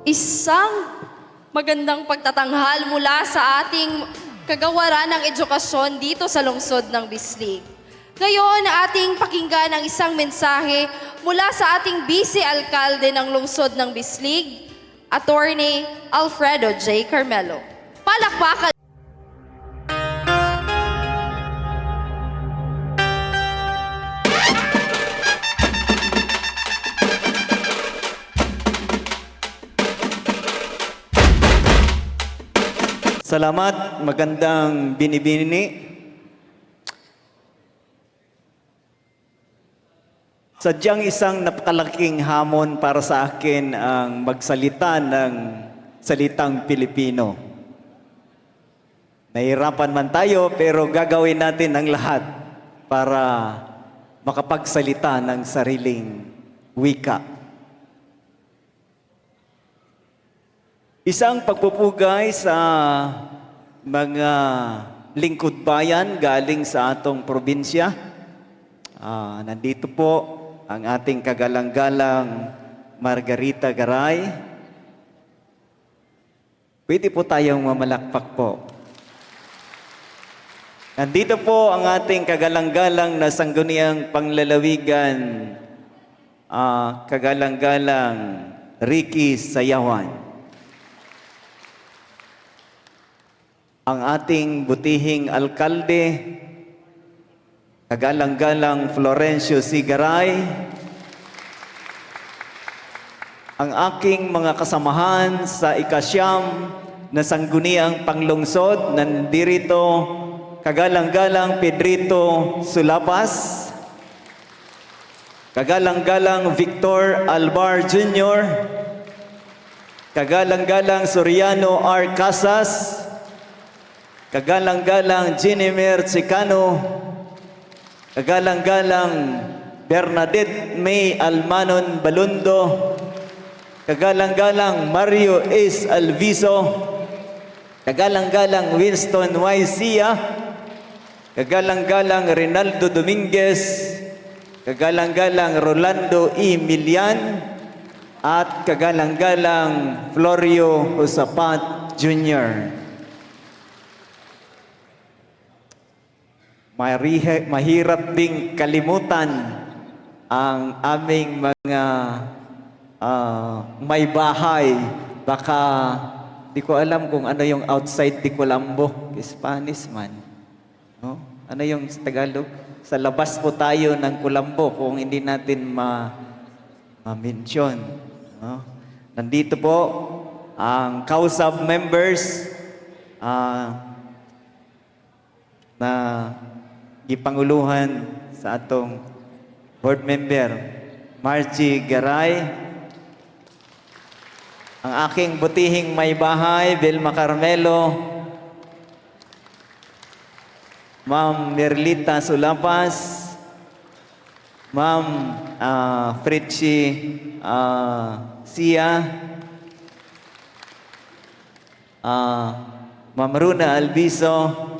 Isang magandang pagtatanghal mula sa ating kagawaran ng edukasyon dito sa lungsod ng Bislig. Ngayon, ating pakinggan ang isang mensahe mula sa ating Vice Alkalde ng lungsod ng Bislig, Attorney Alfredo J. Carmelo. Palakpakan! Salamat, magandang binibini. Sadyang isang napakalaking hamon para sa akin ang magsalita ng salitang Pilipino. Nahirapan man tayo pero gagawin natin ang lahat para makapagsalita ng sariling wika. Isang pagpupugay sa mga lingkod bayan galing sa atong probinsya. Nandito po ang ating kagalang-galang Margarita Garay. Pwede po tayong mamalakpak po. Nandito po ang ating kagalang-galang na sangguniang panglalawigan, kagalang-galang Ricky Sayawan. Ang ating butihing alkalde, kagalang-galang Florencio Sigaray, ang aking mga kasamahan sa ikasyam na sangguniang panglungsod, nandirito, kagalang-galang Pedrito Sulapas, kagalang-galang Victor Alvar Jr., kagalang-galang Soriano R. Casas, kagalang-galang Jenimer Chicano, kagalang-galang Bernadette May Almanon Balundo, kagalang-galang Mario S. Alviso, kagalang-galang Winston Y. Sia, kagalang-galang Rinaldo Dominguez, kagalang-galang Rolando E. Milian, at kagalang-galang Florio Usapat Jr. Mahirap ding kalimutan ang aming mga may bahay. Baka di ko alam kung ano yung outside di Colombo. Spanish man. No? Ano yung Tagalog? Sa labas po tayo ng Colombo kung hindi natin ma-mention. No? Nandito po ang CAUSAB members na gipanguluhan sa atong board member Margie Garay, ang aking butihing may bahay Vilma Carmelo, Ma'am Merlita Sulapas, Ma'am Fritchie Sia, Ma'am Runa Albiso,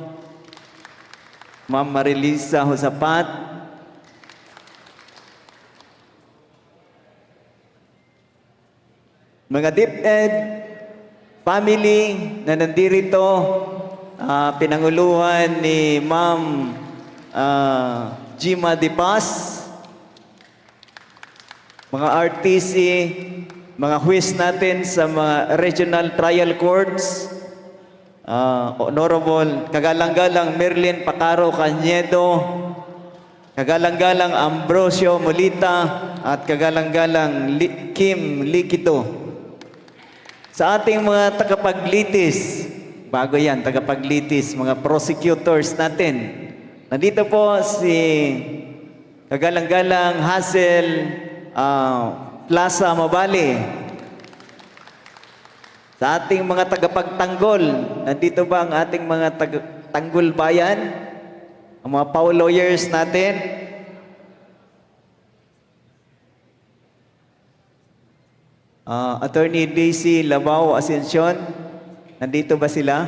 Ma'am Marilisa Husapat, mga DepEd family na nandirito, pinanguluhan ni Ma'am Gima Dipas, mga RTC, mga huwis natin sa mga regional trial courts, Honorable kagalang-galang Merlin Pacaro Cañedo, kagalang-galang Ambrosio Molita, at kagalang-galang Kim Likito. Sa ating mga tagapaglitis, bago yan, tagapaglitis, mga prosecutors natin, nandito po si kagalang-galang Hazel Plaza Mabali. Sa ating mga tagapagtanggol, nandito ba ang ating mga tanggol bayan? Ang mga PAW lawyers natin? Attorney Daisy Labao Ascension, nandito ba sila?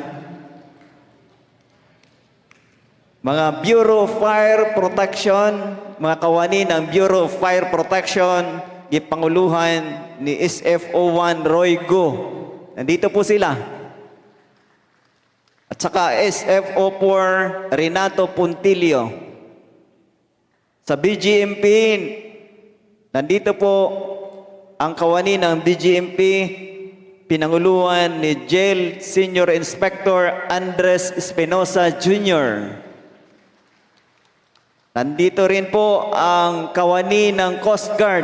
Mga Bureau of Fire Protection, mga kawani ng Bureau of Fire Protection, gipanguluhan ni SFO1 Roy Go. Nandito po sila. At saka SFO4 Renato Puntilio. Sa BGMP, nandito po ang kawani ng BGMP, pinanguluhan ni Jail Senior Inspector Andres Espinosa Jr. Nandito rin po ang kawani ng Coast Guard,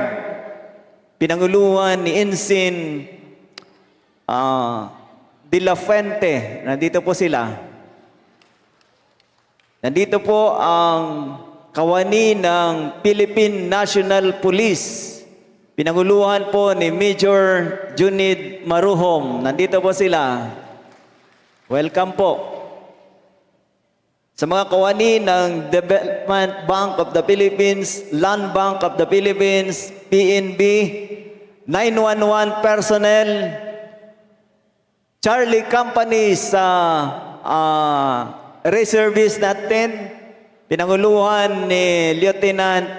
pinanguluhan ni Ensign De La Fuente. Nandito po sila. Nandito po ang kawani ng Philippine National Police, pinanguluhan po ni Major Junid Maruhom. Nandito po sila. Welcome po. Sa mga kawani ng Development Bank of the Philippines, Land Bank of the Philippines, PNB, 911 personnel, Charlie Company sa reservice natin, pinanguluhan ni Lieutenant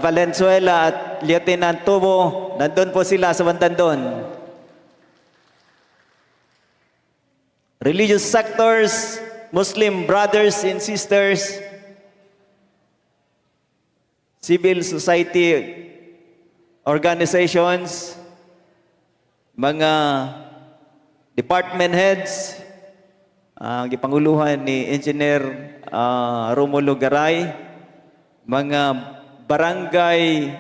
Valenzuela at Lieutenant Tubo. Nandun po sila sa bandang doon. Religious sectors, Muslim brothers and sisters, civil society organizations, mga department heads, ang gipanguluhan ni Engineer Romulo Garay, mga barangay,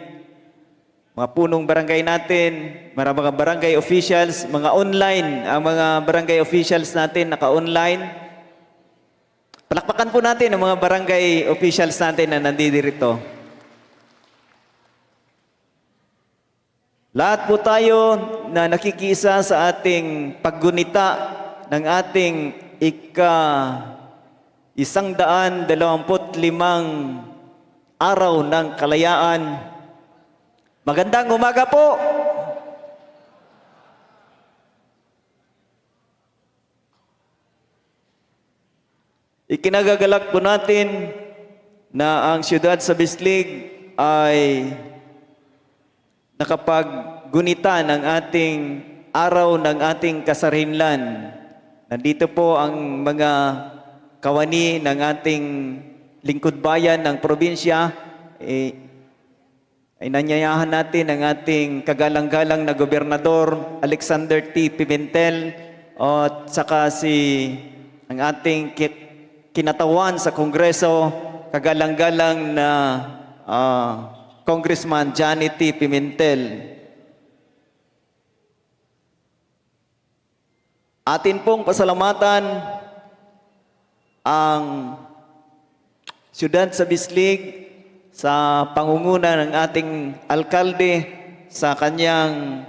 mga punong barangay natin, mga barangay officials, mga online, ang mga barangay officials natin naka-online. Palakpakan po natin ang mga barangay officials natin na nandito. Lahat po tayo na nakikisa sa ating paggunita ng ating ika-125 araw ng kalayaan. Magandang umaga po! Ikinagagalak po natin na ang siyudad sa Bislig ay nakapaggunita ng ating araw ng ating kasarinlan. Nandito po ang mga kawani ng ating lingkod bayan ng probinsya. Ay nanyayahan natin ang ating kagalang-galang na Gobernador Alexander T. Pimentel at saka ang ating kinatawan sa Kongreso, kagalang-galang na Congressman Johnny T. Pimentel. Atin pong pasalamatan ang siyudad sa Bislig sa pangunguna ng ating alkalde sa kanyang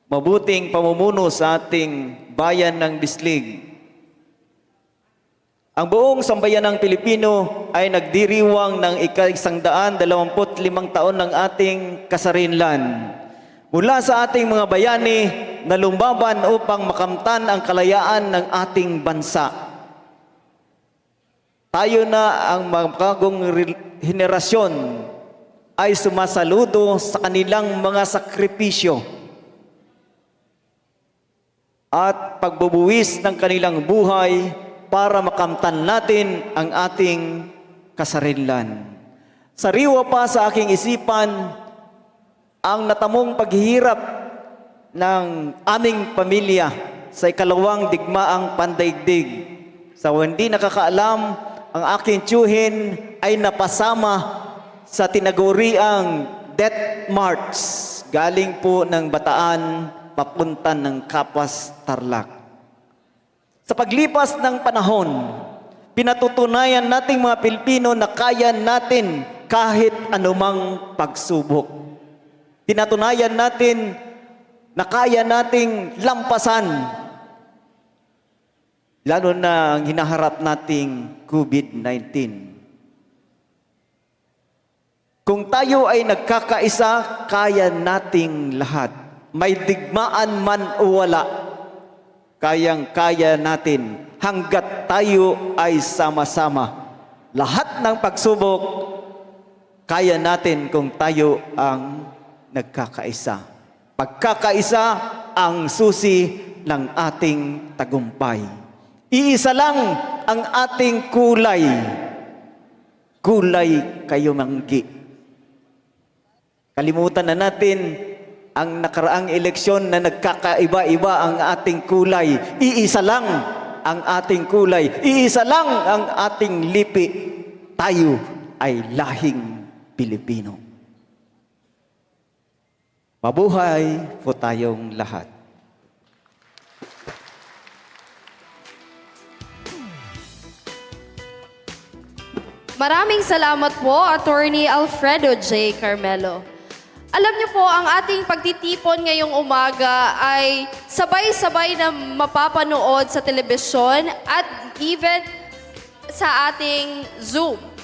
mabuting pamumuno sa ating bayan ng Bislig. Ang buong sambayanang Pilipino ay nagdiriwang ng ika-125 taon ng ating kasarinlan. Mula sa ating mga bayani na lumbaban upang makamtan ang kalayaan ng ating bansa. Tayo na ang mga bagong henerasyon ay sumasaludo sa kanilang mga sakripisyo at pagbubuwis ng kanilang buhay para makamtan natin ang ating kasarinlan. Sariwa pa sa aking isipan ang natamong paghihirap ng aming pamilya sa ikalawang digmaang pandaigdig. Sa hindi nakakaalam, ang aking tiyuhin ay napasama sa tinaguriang Death March galing po ng Bataan papunta ng Kapas, Tarlac. Sa paglipas ng panahon, pinatutunayan nating mga Pilipino na kaya natin kahit anumang pagsubok. Pinatunayan natin na kaya nating lampasan, lalo na ang hinaharap nating COVID-19. Kung tayo ay nagkakaisa, kaya nating lahat. May digmaan man o wala, kayang-kaya natin hanggat tayo ay sama-sama. Lahat ng pagsubok kaya natin kung tayo ang nagkakaisa. Pagkakaisa ang susi ng ating tagumpay. Iisa lang ang ating kulay. Kulay kayo manggi. Kalimutan na natin ang nakaraang eleksyon na nagkakaiba-iba ang ating kulay. Iisa lang ang ating kulay. Iisa lang ang ating lipi. Tayo ay lahing Pilipino. Mabuhay po tayong lahat. Maraming salamat po, Attorney Alfredo J. Carmelo. Alam niyo po, ang ating pagtitipon ngayong umaga ay sabay-sabay na mapapanood sa telebisyon at even sa ating Zoom.